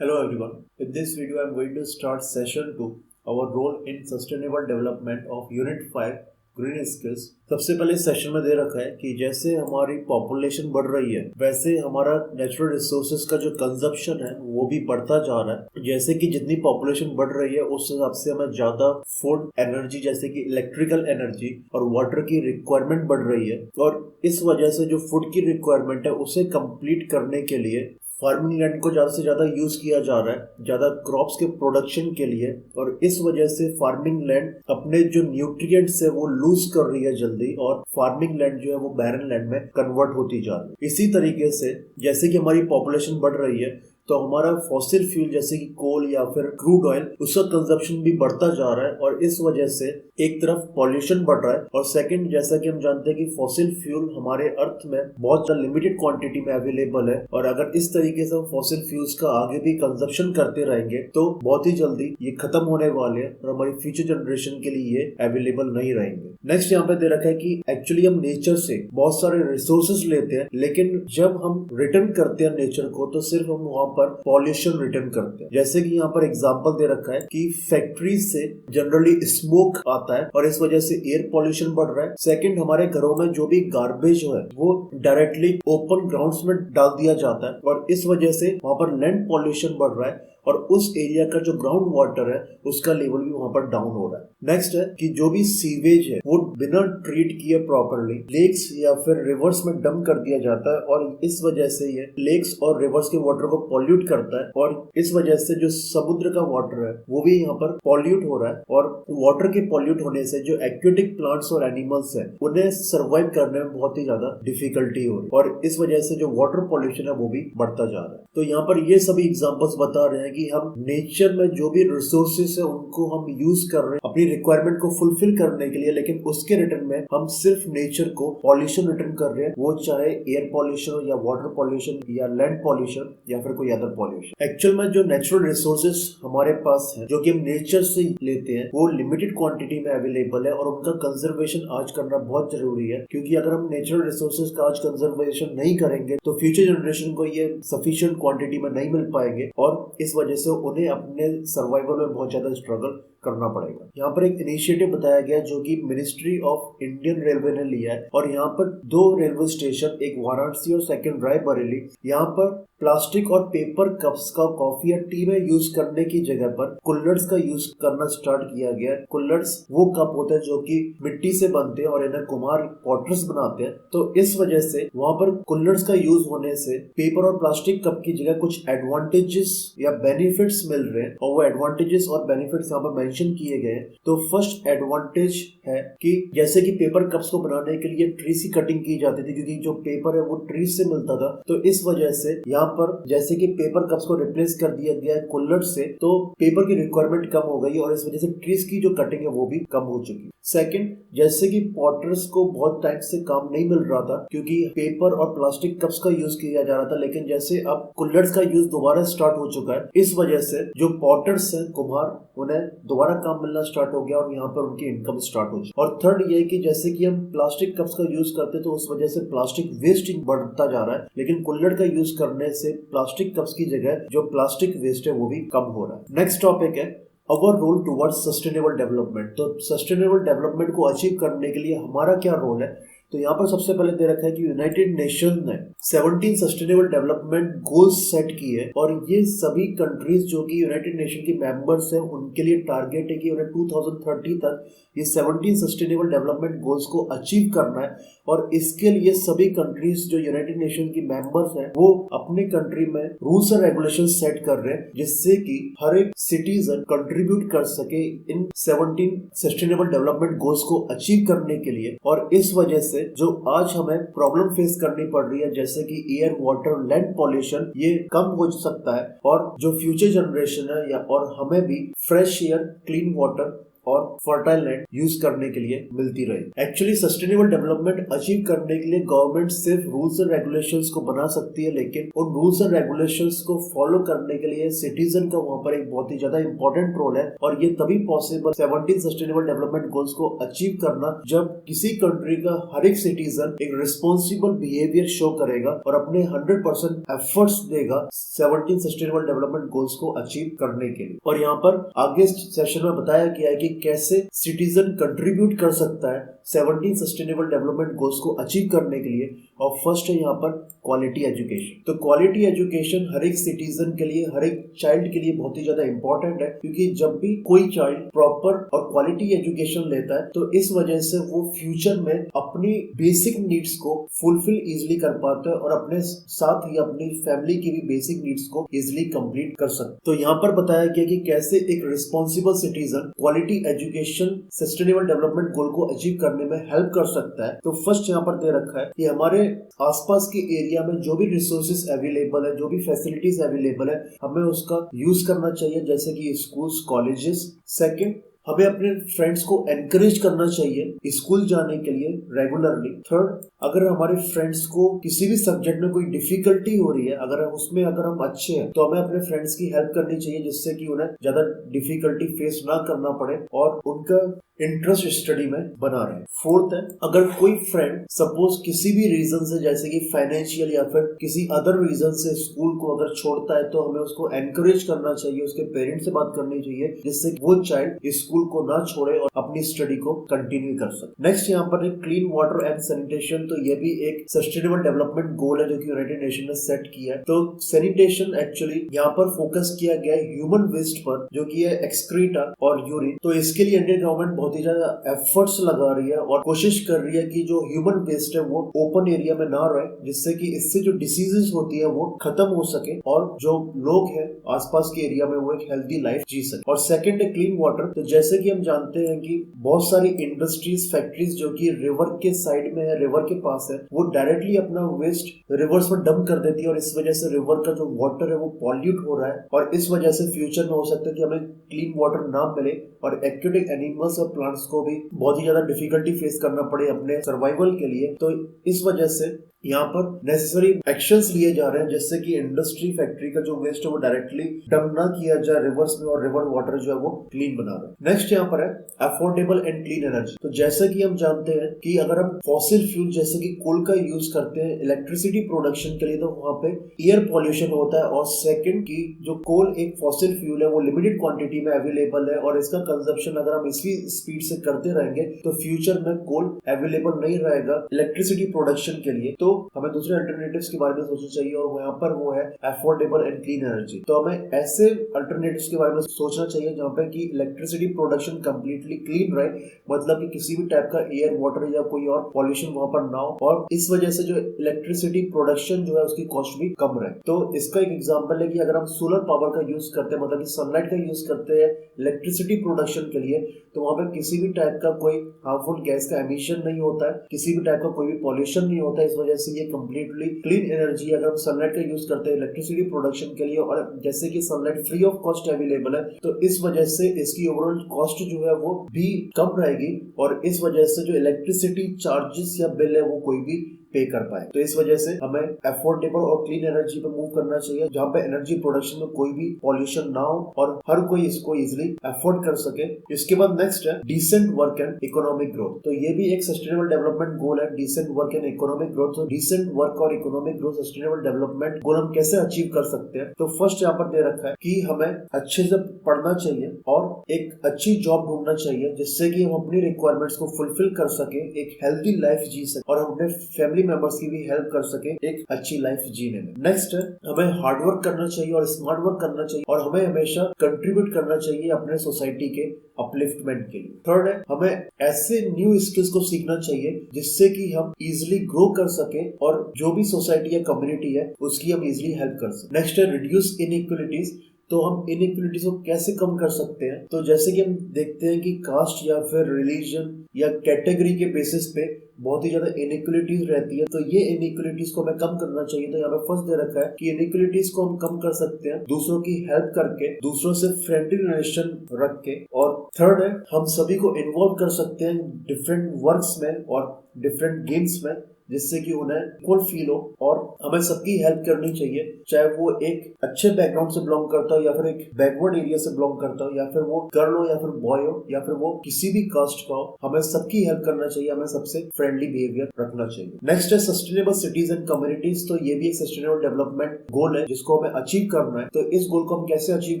Hello everyone. In this video, I'm going to start session 2, our role in sustainable development of Unit 5 green skills. सबसे पहले session में दे रखा है कि जैसे हमारी पॉपुलेशन बढ़ रही है वैसे हमारा नेचुरल रिसोर्सेज का जो कंजप्शन है वो भी बढ़ता जा रहा है। जैसे कि जितनी पॉपुलेशन बढ़ रही है उस हिसाब से हमें ज्यादा फूड एनर्जी जैसे कि इलेक्ट्रिकल एनर्जी और वाटर की रिक्वायरमेंट बढ़ रही है, और इस वजह से जो फूड की रिक्वायरमेंट है उसे कंप्लीट करने के लिए फार्मिंग लैंड को ज़्यादा से ज़्यादा यूज़ किया जा रहा है ज़्यादा क्रॉप्स के प्रोडक्शन के लिए, और इस वजह से फार्मिंग लैंड अपने जो न्यूट्रिएंट्स है वो लूज कर रही है जल्दी, और फार्मिंग लैंड जो है वो बैरन लैंड में कन्वर्ट होती जा रही है। इसी तरीके से जैसे कि हमारी पॉपुलेशन बढ़ रही है तो हमारा फॉसिल फ्यूल जैसे कि कोल या फिर क्रूड ऑयल उसका कंजप्शन भी बढ़ता जा रहा है, और इस वजह से एक तरफ पॉल्यूशन बढ़ रहा है और सेकंड जैसा कि हम जानते हैं कि फॉसिल फ्यूल हमारे अर्थ में बहुत लिमिटेड क्वांटिटी में अवेलेबल है, और अगर इस तरीके से हम फॉसिल फ्यूल्स का आगे भी कंजप्शन करते रहेंगे तो बहुत ही जल्दी ये खत्म होने वाले हैं और हमारी फ्यूचर जनरेशन के लिए ये अवेलेबल नहीं रहेंगे। नेक्स्ट यहाँ पे दे रखा है कि एक्चुअली हम नेचर से बहुत सारे रिसोर्सेज लेते हैं, लेकिन जब हम रिटर्न करते हैं नेचर को तो सिर्फ हम वहां पर पॉल्यूशन रिटर्न करते हैं। जैसे कि यहाँ पर एग्जांपल दे रखा है कि फैक्ट्रीज से जनरली स्मोक आता है और इस वजह से एयर पॉल्यूशन बढ़ रहा है। सेकंड, हमारे घरों में जो भी गार्बेज है वो डायरेक्टली ओपन ग्राउंड्स में डाल दिया जाता है और इस वजह से वहां पर लैंड पॉल्यूशन बढ़ रहा है और उस एरिया का जो ग्राउंड वाटर है उसका लेवल भी वहां पर डाउन हो रहा है। नेक्स्ट है कि जो भी सीवेज है वो बिना ट्रीट किए प्रॉपरली लेक्स या फिर रिवर्स में डंप कर दिया जाता है और इस वजह से ये लेक्स और रिवर्स के वाटर को पॉल्यूट करता है और इस वजह से जो समुद्र का वाटर है वो भी यहाँ पर पॉल्यूट हो रहा है, और वाटर के पॉल्यूट होने से जो एक्वेटिक प्लांट्स और एनिमल्स है उन्हें सर्वाइव करने में बहुत ही ज्यादा डिफिकल्टी हो रही है और इस वजह से जो वाटर पॉल्यूशन है वो भी बढ़ता जा रहा है। तो यहाँ पर ये सभी एग्जांपल्स बता रहे हैं कि हम नेचर में जो भी रिसोर्सेस है उनको हम यूज कर रहे हैं अपनी रिक्वायरमेंट को फुलफिल करने के लिए, लेकिन उसके रिटर्न में हम सिर्फ नेचर को पॉल्यूशन रिटर्न कर रहे हैं, वो चाहे एयर पॉल्यूशन या वाटर पॉल्यूशन या लैंड पॉल्यूशन या फिर कोई अदर पॉल्यूशन। एक्चुअल में जो नेचुरल रिसोर्सेस हमारे पास है जो कि हम नेचर से लेते हैं वो लिमिटेड क्वांटिटी में अवेलेबल है और उनका कंजर्वेशन आज करना बहुत जरूरी है, क्योंकि अगर हम नेचुरल रिसोर्सेज का आज कंजर्वेशन नहीं करेंगे तो फ्यूचर जनरेशन को ये सफिशिएंट क्वांटिटी में नहीं मिल पाएंगे और इस वजह से उन्हें अपने सर्वाइवल में बहुत ज्यादा स्ट्रगल करना पड़ेगा। यहाँ पर एक इनिशिएटिव बताया गया जो कि मिनिस्ट्री ऑफ इंडियन रेलवे ने लिया है और यहाँ पर 2 रेलवे स्टेशन, एक वाराणसी और सेकंड रायबरेली, यहाँ पर प्लास्टिक और पेपर कप्स का कॉफी या टी में यूज करने की जगह पर कुल्लर्स का यूज करना स्टार्ट किया गया है। कुल्लर्स वो कप होते हैं जो कि मिट्टी से बनते हैं और इन्हें कुम्हार पॉटर्स बनाते हैं, तो इस वजह से वहां पर कुल्लर्स का यूज होने से पेपर और प्लास्टिक कप की जगह कुछ एडवांटेजेस या बेनिफिट्स मिल रहे हैं और वो एडवांटेजेस और बेनिफिट्स यहाँ पर मेंशन किए गए। तो फर्स्ट एडवांटेज है कि जैसे कि पेपर कप्स को बनाने के लिए ट्रीज की कटिंग की जाती थी क्योंकि जो पेपर है वो ट्रीज से मिलता था, तो इस वजह से यहाँ पर जैसे कि पेपर कप्स को रिप्लेस कर दिया गया है कुल्लर से, तो पेपर की रिक्वायरमेंट कम हो गई और इस वजह से ट्रीज की जो कटिंग है वो भी कम हो चुकी। सेकंड, जैसे कि पॉटर्स को बहुत टाइम से काम नहीं मिल रहा था क्योंकि पेपर और प्लास्टिक कप्स का यूज किया जा रहा था, लेकिन जैसे अब कुल्लर्स का यूज दोबारा स्टार्ट हो चुका है, इस वजह से जो पॉटर्स हैं कुम्हार उन्हें दोबारा काम मिलना स्टार्ट हो गया और यहाँ पर उनकी इनकम स्टार्ट हो चुकी। और थर्ड ये कि जैसे कि हम प्लास्टिक कप्स का यूज करते तो उस वजह से प्लास्टिक वेस्टिंग बढ़ता जा रहा है, लेकिन कुल्लर का यूज करने से प्लास्टिक कप्स की जगह जो प्लास्टिक वेस्ट है वो भी कम हो रहा है। नेक्स्ट टॉपिक है our role towards sustainable development. तो सस्टेनेबल डेवलपमेंट को अचीव करने के लिए हमारा क्या रोल है, तो यहाँ पर सबसे पहले दे रखा है कि यूनाइटेड नेशन ने 17 सस्टेनेबल डेवलपमेंट गोल्स सेट किए और ये सभी कंट्रीज जो कि यूनाइटेड नेशन की मेंबर्स हैं उनके लिए टारगेट है कि उन्हें 2030 तक ये 17 सस्टेनेबल डेवलपमेंट गोल्स को अचीव करना है, और इसके लिए सभी कंट्रीज जो यूनाइटेड नेशन की मेंबर्स हैं वो अपने कंट्री में रूल्स और रेगुलेशन सेट कर रहे हैं जिससे कि हर एक सिटीजन कंट्रीब्यूट कर सके इन 17 सस्टेनेबल डेवलपमेंट गोल्स को अचीव करने के लिए। और इस वजह से जो आज हमें प्रॉब्लम फेस करनी पड़ रही है जैसे कि एयर वाटर लैंड पॉल्यूशन ये कम हो सकता है और जो फ्यूचर जनरेशन है या और हमें भी फ्रेश एयर क्लीन वाटर और फर्टाइल लैंड यूज करने के लिए मिलती रहे। एक्चुअली सस्टेनेबल डेवलपमेंट अचीव करने के लिए गवर्नमेंट सिर्फ रूल्स एंड रेगुलेशंस को बना सकती है, लेकिन उन रूल्स एंड रेगुलेशंस को फॉलो करने के लिए सिटीजन का वहां पर एक बहुत ही ज्यादा इंपॉर्टेंट रोल है। और ये तभी पॉसिबल 17 सस्टेनेबल डेवलपमेंट गोल्स को अचीव करना जब किसी कंट्री का हर एक सिटीजन एक रिस्पॉन्सिबल बिहेवियर शो करेगा और अपने 100% एफर्ट्स देगा 17 सस्टेनेबल डेवलपमेंट गोल्स को अचीव करने के लिए। और यहाँ पर आगे सेशन में बताया गया है कि कैसे सिटीजन कंट्रीब्यूट कर सकता है 17 सस्टेनेबल डेवलपमेंट गोल्स को अचीव करने के लिए। और फर्स्ट है यहाँ पर क्वालिटी एजुकेशन। तो क्वालिटी एजुकेशन हर एक सिटीजन के लिए, हर एक चाइल्ड के लिए बहुत ही ज्यादा इंपॉर्टेंट है, क्योंकि जब भी कोई चाइल्ड प्रॉपर और क्वालिटी एजुकेशन लेता है तो इस वजह से वो फ्यूचर में अपनी बेसिक नीड्स को फुलफिल इजिली कर पाता है और अपने साथ ही अपनी फैमिली की भी बेसिक नीड्स को इजिली कंप्लीट कर सकता है। तो यहाँ पर बताया गया कि कैसे एक responsible citizen quality education sustainable development गोल को अचीव करने में हेल्प कर सकता है। तो फर्स्ट यहाँ पर दे रखा है कि हमारे आसपास के एरिया में जो भी रिसोर्सेज अवेलेबल है, जो भी फैसिलिटीज अवेलेबल है, हमें उसका यूज करना चाहिए, जैसे कि स्कूल्स, कॉलेजेस। सेकंड, हमें अपने फ्रेंड्स को एनकरेज करना चाहिए स्कूल जाने के लिए रेगुलरली। थर्ड, अगर हमारे फ्रेंड्स को किसी भी सब्जेक्ट में कोई डिफिकल्टी हो रही है, अगर हम अच्छे हैं, तो हमें अपने फ्रेंड्स की हेल्प करनी चाहिए, जिससे कि उन्हें ज्यादा डिफिकल्टी फेस ना करना पड़े और उनका इंटरेस्ट स्टडी में बना रहे। फोर्थ है, अगर कोई फ्रेंड सपोज किसी भी रीजन से, जैसे कि फाइनेंशियल या फिर किसी अदर रीजन से स्कूल को अगर छोड़ता है, तो हमें उसको एनकरेज करना चाहिए, उसके पेरेंट्स से बात करनी चाहिए, जिससे वो चाइल्ड स्कूल को ना छोड़े और अपनी स्टडी को कंटिन्यू कर सके। नेक्स्ट यहाँ पर एक क्लीन वाटर एंड सैनिटेशन। तो ये भी एक सस्टेनेबल डेवलपमेंट गोल है जो कि यूनाइटेड नेशन ने सेट किया है। तो सैनिटेशन एक्चुअली यहाँ पर फोकस किया गया है ह्यूमन वेस्ट पर, जो कि है एक्सक्रीटा और यूरिन। तो इसके लिए इंडियन गवर्नमेंट बहुत ही ज्यादा एफर्ट्स लगा रही है और कोशिश कर रही है कि जो ह्यूमन वेस्ट है वो ओपन एरिया में ना रहे, जिससे कि इससे जो डिसीजेस होती है वो खत्म हो सके और जो लोग हैं आसपास के एरिया में वो एक हेल्दी लाइफ जी सके। और सेकंड है क्लीन वाटर। तो जैसे कि हम जानते हैं कि बहुत सारी इंडस्ट्रीज, फैक्ट्रीज जो कि रिवर के साइड में है, रिवर के पास है, वो डायरेक्टली अपना वेस्ट रिवर्स में डंप कर देती है और इस वजह से रिवर का जो वाटर है वो पॉल्यूट हो रहा है और इस वजह से फ्यूचर में हो सकता है कि हमें क्लीन वाटर ना मिले और एक्वेटिक एनिमल्स और प्लांट्स को भी बहुत ही ज्यादा डिफिकल्टी फेस करना पड़े अपने सर्वाइवल के लिए। तो इस वजह से यहाँ पर नेसेसरी एक्शंस लिए जा रहे हैं, जिससे कि इंडस्ट्री, फैक्ट्री का जो वेस्ट है वो डायरेक्टली डंप ना किया जाए रिवर्स में और रिवर वाटर जो है वो क्लीन बना रहे हैं। नेक्स्ट यहाँ पर है अफोर्डेबल एंड क्लीन एनर्जी। तो जैसे कि हम जानते हैं कि अगर हम फॉसिल फ्यूल जैसे कि कोल का यूज करते हैं इलेक्ट्रिसिटी प्रोडक्शन के लिए, तो वहाँ पे एयर पॉल्यूशन होता है। और सेकंड की जो कोल एक फॉसिल फ्यूल है वो लिमिटेड क्वांटिटी में अवेलेबल है और इसका कंजप्शन अगर हम इसी स्पीड से करते रहेंगे तो फ्यूचर में कोल अवेलेबल नहीं रहेगा इलेक्ट्रिसिटी प्रोडक्शन के लिए। तो हमें दूसरे अल्टरनेटिव्स के बारे में सोचना चाहिए और यहाँ पर वो है अफोर्डेबल एंड क्लीन एनर्जी। तो हमें ऐसे अल्टरनेटिव्स के बारे में सोचना चाहिए जहाँ पे कि इलेक्ट्रिसिटी प्रोडक्शन कंप्लीटली क्लीन रहे, मतलब कि किसी भी टाइप का एयर, वाटर या कोई और पॉल्यूशन वहां पर ना हो और इस वजह से जो इलेक्ट्रिसिटी प्रोडक्शन जो है उसकी कॉस्ट भी कम रहे। तो इसका एक एग्जांपल है कि अगर हम सोलर पावर का यूज करते हैं, मतलब कि सनलाइट का यूज करते हैं इलेक्ट्रिसिटी प्रोडक्शन के लिए, तो वहां पे किसी भी टाइप का कोई हार्मफुल गैस का एमिशन नहीं होता है, किसी भी टाइप का कोई भी पॉल्यूशन नहीं होता है। इस वजह से ये कंप्लीटली क्लीन एनर्जी अगर हम सनलाइट का यूज करते हैं इलेक्ट्रिसिटी प्रोडक्शन के लिए, और जैसे कि sunlight free of cost available है, तो इस वजह से इसकी ओवरऑल कॉस्ट जो है वो भी कम रहेगी और इस वजह से जो इलेक्ट्रिसिटी चार्जेस या बिल है वो कोई भी पे कर पाए। तो इस वजह से हमें अफोर्डेबल और क्लीन एनर्जी पे मूव करना चाहिए, जहाँ पे एनर्जी प्रोडक्शन में कोई भी पॉल्यूशन ना हो और हर कोई इसको इजिली अफोर्ड कर सके। इसके बाद नेक्स्ट है decent work and economic growth. तो ये भी एक सस्टेनेबल डेवलपमेंट गोल है, decent work and economic growth. तो डिसेंट वर्क और economic growth sustainable development goal हम कैसे अचीव कर सकते हैं? तो फर्स्ट यहाँ पर दे रखा है कि हमें अच्छे से पढ़ना चाहिए और एक अच्छी जॉब ढूंढना चाहिए, जिससे कि हम अपनी रिक्वायरमेंट्स को फुलफिल कर सके, एक हेल्दी लाइफ जी सके और हम अपने फैमिली मेंबर्स की भी हेल्प कर सके एक अच्छी लाइफ जीने में। नेक्स्ट है हमें हार्ड वर्क करना चाहिए और स्मार्ट वर्क करना चाहिए और हमें हमेशा कंट्रीब्यूट करना चाहिए अपने सोसाइटी के अपलिफ्टमेंट के लिए। थर्ड है हमें ऐसे न्यू स्किल्स को सीखना चाहिए जिससे कि हम इजिली ग्रो कर सके और जो भी सोसाइटी या कम्युनिटी है उसकी हम इजिली हेल्प कर सके। नेक्स्ट है रिड्यूस इनइक्वालिटीज। तो हम इनइक्वालिटीज को कैसे कम कर सकते हैं? तो जैसे कि हम देखते हैं कि कास्ट या फिर रिलीजन या कैटेगरी के बेसिस पे बहुत ही ज्यादा इनइक्वलिटीज रहती है, तो ये इनइक्वलिटीज को हमें कम करना चाहिए। तो यहाँ पे फर्स्ट दे रखा है कि इनइक्वलिटीज को हम कम कर सकते हैं दूसरों की हेल्प करके, दूसरों से फ्रेंडली रिलेशन रख के। और थर्ड है, हम सभी को इन्वॉल्व कर सकते हैं डिफरेंट वर्क्स में और डिफरेंट गेम्स में, जिससे कि उन्हें इक्वल फील हो। और हमें सबकी हेल्प करनी चाहिए, चाहे वो एक अच्छे बैकग्राउंड से बिलोंग करता हो या फिर एक बैकवर्ड एरिया से बिलोंग करता हो, या फिर वो गर्ल हो या फिर बॉय हो या फिर वो किसी भी कास्ट का हो, हमें सबकी हेल्प करना चाहिए, हमें सबसे फ्रेंडली बिहेवियर रखना चाहिए। नेक्स्ट है सस्टेनेबल सिटीज एंड कम्युनिटीज। तो ये भी एक सस्टेनेबल डेवलपमेंट गोल है जिसको हमें अचीव करना है। तो इस गोल को हम कैसे अचीव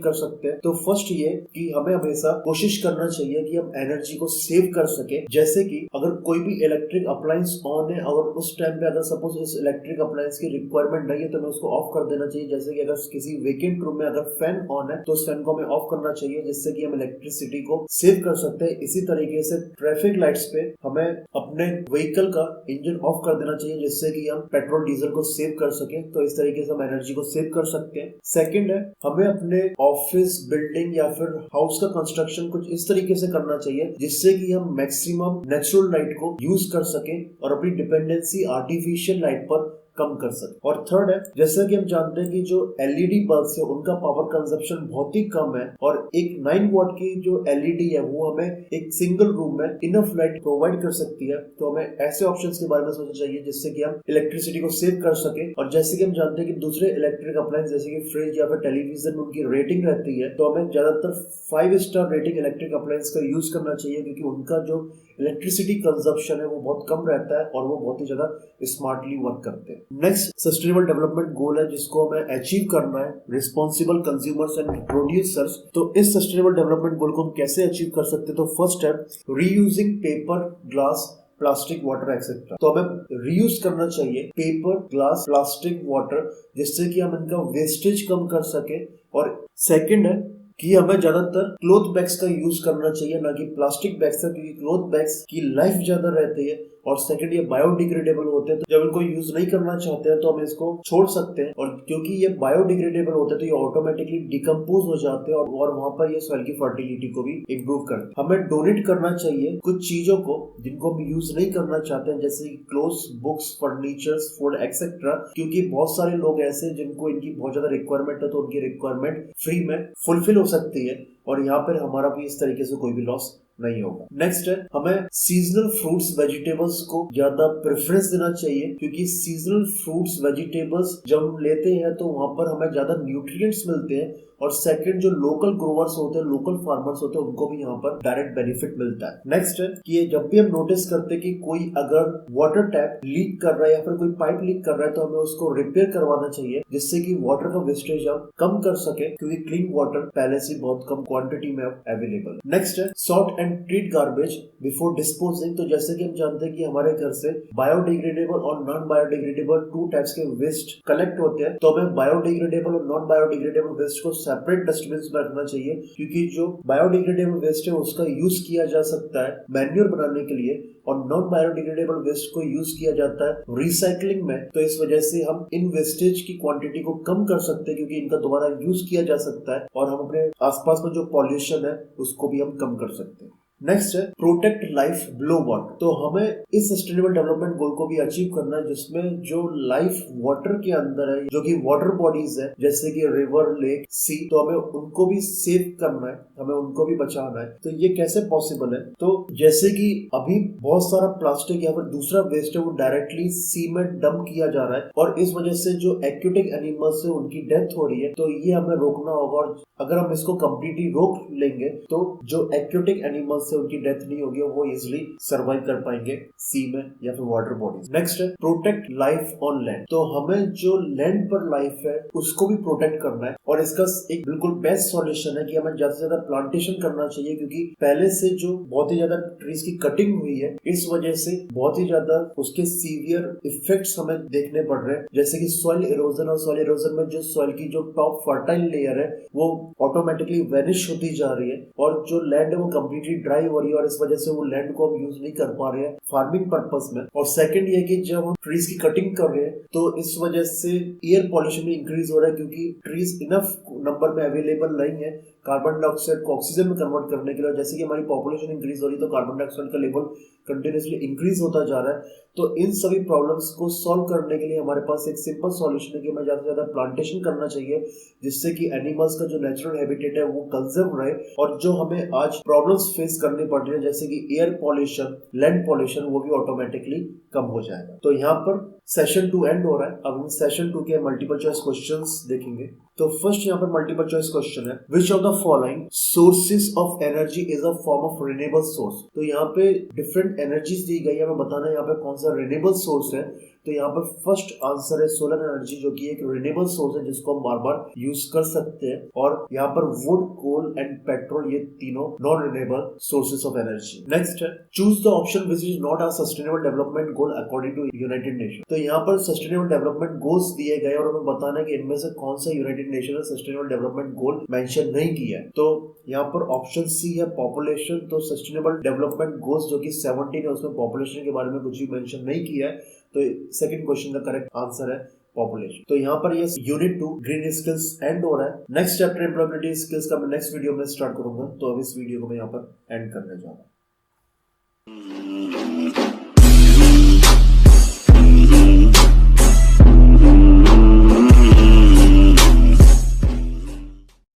कर सकते हैं? तो फर्स्ट ये कि हमें हमेशा कोशिश करना चाहिए कि हम एनर्जी को सेव कर सके। जैसे कि अगर कोई भी इलेक्ट्रिक अप्लायंस ऑन है, अगर उस टाइम पे अगर सपोज इस इलेक्ट्रिक अप्लायंस की रिक्वायरमेंट नहीं है तो हमें उसको ऑफ कर देना चाहिए। जैसे कि अगर किसी वेकेंट रूम में अगर फैन ऑन है तो उस फैन को हमें ऑफ करना चाहिए, जिससे कि हम इलेक्ट्रिसिटी को सेव कर सकते हैं। इसी तरीके से ट्रैफिक लाइट्स पे हमें अपने व्हीकल का इंजन ऑफ कर देना चाहिए, जिससे कि हम पेट्रोल डीजल को सेव कर सके। तो इस तरीके से हम एनर्जी को सेव कर सकते हैं। सेकेंड है, हमें अपने ऑफिस बिल्डिंग या फिर हाउस का कंस्ट्रक्शन कुछ इस तरीके से करना चाहिए जिससे कि हम मैक्सिमम नेचुरल लाइट को यूज कर सके और अपनी डिपेंडेंसी आर्टिफिशियल लाइट पर कम कर सके। और थर्ड है, जैसा कि हम जानते हैं कि जो एलईडी बल्ब्स है उनका पावर कंजप्शन बहुत ही कम है, और एक 9 वॉट की जो एलईडी है वो हमें एक सिंगल रूम में इनफ लाइट प्रोवाइड कर सकती है। तो हमें ऐसे ऑप्शंस के बारे में सोचना चाहिए जिससे कि हम इलेक्ट्रिसिटी को सेव कर सके। और जैसे कि हम जानते हैं कि दूसरे इलेक्ट्रिक अप्लायंस जैसे कि फ्रिज या फिर टेलीविजन में उनकी रेटिंग रहती है, तो हमें ज्यादातर 5 स्टार रेटिंग इलेक्ट्रिक अप्लायंस का यूज करना चाहिए, क्योंकि उनका जो इलेक्ट्रिसिटी कंजप्शन है वो बहुत कम रहता है और वो बहुत ही ज्यादा स्मार्टली वर्क करते हैं। नेक्स्ट सस्टेनेबल डेवलपमेंट गोल है जिसको हमें अचीव करना है, रिस्पॉन्सिबल कंज्यूमर्स एंड प्रोड्यूसर्स। तो इस सस्टेनेबल डेवलपमेंट गोल को हम कैसे अचीव कर सकते हैं? तो फर्स्ट है reusing paper, glass, plastic, water etcetera. तो हमें रीयूज करना चाहिए पेपर, ग्लास, प्लास्टिक, वाटर, जिससे कि हम इनका वेस्टेज कम कर सके। और सेकंड है कि हमें ज्यादातर क्लोथ बैग्स का यूज करना चाहिए, ना कि प्लास्टिक बैग्स का, क्योंकि क्लोथ बैग्स की लाइफ ज्यादा रहती है। और सेकंड, ये बायोडिग्रेडेबल होते हैं, तो जब इनको यूज नहीं करना चाहते हैं तो हम इसको छोड़ सकते हैं। और क्योंकि ये बायोडिग्रेडेबल होते हैं तो ये ऑटोमेटिकली डिकम्पोज हो जाते हैं और वहां पर ये सॉइल की फर्टिलिटी को भी इम्प्रूव करते हैं। हमें डोनेट करना चाहिए कुछ चीजों को जिनको हम यूज नहीं करना चाहते हैं, जैसे clothes, books, furnitures, food etcetera, क्योंकि बहुत सारे लोग ऐसे हैं जिनको इनकी बहुत ज्यादा रिक्वायरमेंट है, तो उनकी रिक्वायरमेंट फ्री में फुलफिल हो सकती है और यहाँ पर हमारा भी इस तरीके से कोई भी लॉस नहीं होगा। नेक्स्ट है, हमें सीजनल फ्रूट्स, वेजिटेबल्स को ज्यादा प्रेफरेंस देना चाहिए, क्योंकि सीजनल फ्रूट्स, वेजिटेबल्स जब हम लेते हैं तो वहां पर हमें ज्यादा न्यूट्रिएंट्स मिलते हैं। और सेकंड, जो लोकल ग्रोवर्स होते हैं, लोकल फार्मर्स होते हैं, उनको भी यहाँ पर डायरेक्ट बेनिफिट मिलता है। नेक्स्ट है कि जब भी हम नोटिस करते हैं कि कोई अगर वाटर टैप लीक कर रहा है या फिर कोई पाइप लीक कर रहा है, तो हमें उसको रिपेयर करवाना चाहिए, जिससे कि वाटर का वेस्टेज हम कम कर सके, क्योंकि क्लीन वाटर पहले से बहुत कम क्वांटिटी में अवेलेबल। नेक्स्ट है sort and treat garbage before disposing. तो जैसे कि हम जानते हैं कि हमारे घर से बायोडिग्रेडेबल और नॉन बायोडिग्रेडेबल 2 टाइप्स के वेस्ट कलेक्ट होते हैं, तो हमें बायोडिग्रेडेबल और नॉन बायोडिग्रेडेबल वेस्ट को सेपरेट डस्टबिन में रखना चाहिए, क्योंकि जो बायोडिग्रेडेबल वेस्ट है उसका यूज किया जा सकता है मैन्योर बनाने के लिए, और नॉन बायोडिग्रेडेबल वेस्ट को यूज किया जाता है रिसाइकलिंग में। तो इस वजह से हम इन वेस्टेज की क्वांटिटी को कम कर सकते हैं, क्योंकि इनका दोबारा यूज किया जा सकता है और हम अपने आसपास में जो पॉल्यूशन है उसको भी हम कम कर सकते हैं। नेक्स्ट है प्रोटेक्ट लाइफ बिलो वाटर। तो हमें इस सस्टेनेबल डेवलपमेंट गोल को भी अचीव करना है, जिसमें जो लाइफ वाटर के अंदर है, जो कि वाटर बॉडीज है जैसे कि रिवर, लेक, सी, तो हमें उनको भी सेव करना है, हमें उनको भी बचाना है। तो ये कैसे पॉसिबल है? तो जैसे कि अभी बहुत सारा प्लास्टिक या फिर दूसरा वेस्ट है वो डायरेक्टली सी में डंप किया जा रहा है, और इस वजह से जो एक्वेटिक एनिमल्स है उनकी डेथ हो रही है। तो ये हमें रोकना होगा, और अगर हम इसको कम्प्लीटली रोक लेंगे तो जो एक्वेटिक एनिमल्स से उनकी डेथ नहीं होगी, वो इजिली सर्वाइव कर पाएंगे सी में या फिर वाटर बॉडीज। नेक्स्ट है प्रोटेक्ट लाइफ ऑन लैंड। तो हमें जो लैंड पर लाइफ है उसको भी प्रोटेक्ट करना है, और इसका एक बिल्कुल बेस्ट सॉल्यूशन है कि हमें ज्यादा से ज्यादा प्लांटेशन करना चाहिए, क्योंकि पहले से जो बहुत ही ज्यादा ट्रीज की कटिंग हुई है, इस वजह से बहुत ही ज्यादा उसके सीवियर इफेक्ट्स हमें देखने पड़ रहे हैं, जैसे कि सॉइल इरोजन। और सॉइल इरोजन में जो सॉइल की जो टॉप फर्टाइल लेयर है वो ऑटोमेटिकली वेनिश होती जा रही है, और जो लैंड है वो कम्प्लीटली ड्राई हो रही है, और इस वजह से वो लैंड को हम यूज नहीं कर पा रहे हैं फार्मिंग पर्पस में। और सेकंड ये कि जब हम ट्रीज की कटिंग कर रहे हैं तो इस वजह से एयर पॉल्यूशन भी इंक्रीज हो रहा है, क्योंकि ट्रीज इनफ नंबर में अवेलेबल नहीं है कार्बन डाइऑक्साइड को ऑक्सीजन में कन्वर्ट करने के लिए, जैसे कि हमारी पॉपुलेशन इंक्रीज हो रही है तो कार्बन डाइऑक्साइड का लेवल कंटिन्यूसली इंक्रीज होता जा रहा है। तो इन सभी प्रॉब्लम्स को सॉल्व करने के लिए हमारे पास एक सिंपल सॉल्यूशन है कि हमें ज़्यादा से ज़्यादा प्लांटेशन करना चाहिए, जिससे कि एनिमल्स का जो नेचुरल हैबिटेट है वो कंजर्व रहे। और जो हमें आज प्रॉब्लम्स फेस करनी पड़ रही है जैसे कि एयर पॉल्यूशन, लैंड पॉल्यूशन, वो भी ऑटोमेटिकली कम हो जाएगा। तो यहाँ पर सेशन 2 एंड हो रहा है। अब हम सेशन 2 के मल्टीपल चॉइस क्वेश्चंस देखेंगे। तो फर्स्ट यहाँ पर मल्टीपल चॉइस क्वेश्चन है, which of the following sources of energy is a form of renewable source. तो यहाँ पे डिफरेंट एनर्जीज दी गई है, हमें बताना है यहाँ पे कौन सा रिन्यूएबल सोर्स है। तो यहाँ पर फर्स्ट आंसर है सोलर एनर्जी, जो कि एक रिन्यूएबल सोर्स है जिसको हम बार बार यूज कर सकते हैं। और यहाँ पर वुड, कोल एंड पेट्रोल, ये तीनों non renewable sources of energy. Next है, choose the option which is not a sustainable development goal according to United Nation. तो यहाँ पर सस्टेनेबल डेवलपमेंट गोल्स दिए गए और हमें बताना है कि इनमें से कौन सा यूनाइटेड नेशन ने सस्टेनेबल डेवलपमेंट गोल मेंशन नहीं किया है। तो यहाँ पर ऑप्शन सी है पॉपुलेशन। तो सस्टेनेबल डेवलपमेंट गोल्स जो कि 17 है, उसमें पॉपुलेशन के बारे में कुछ भी मेंशन नहीं किया है। तो सेकंड क्वेश्चन का करेक्ट आंसर है पॉपुलेशन। तो यहाँ पर ये यूनिट 2 ग्रीन स्किल्स एंड हो रहा है। नेक्स्ट चैप्टर एम्प्लॉयबिलिटी स्किल्स का मैं नेक्स्ट वीडियो में स्टार्ट करूंगा। तो अब इस वीडियो को मैं यहाँ पर एंड करने जा रहा हूँ।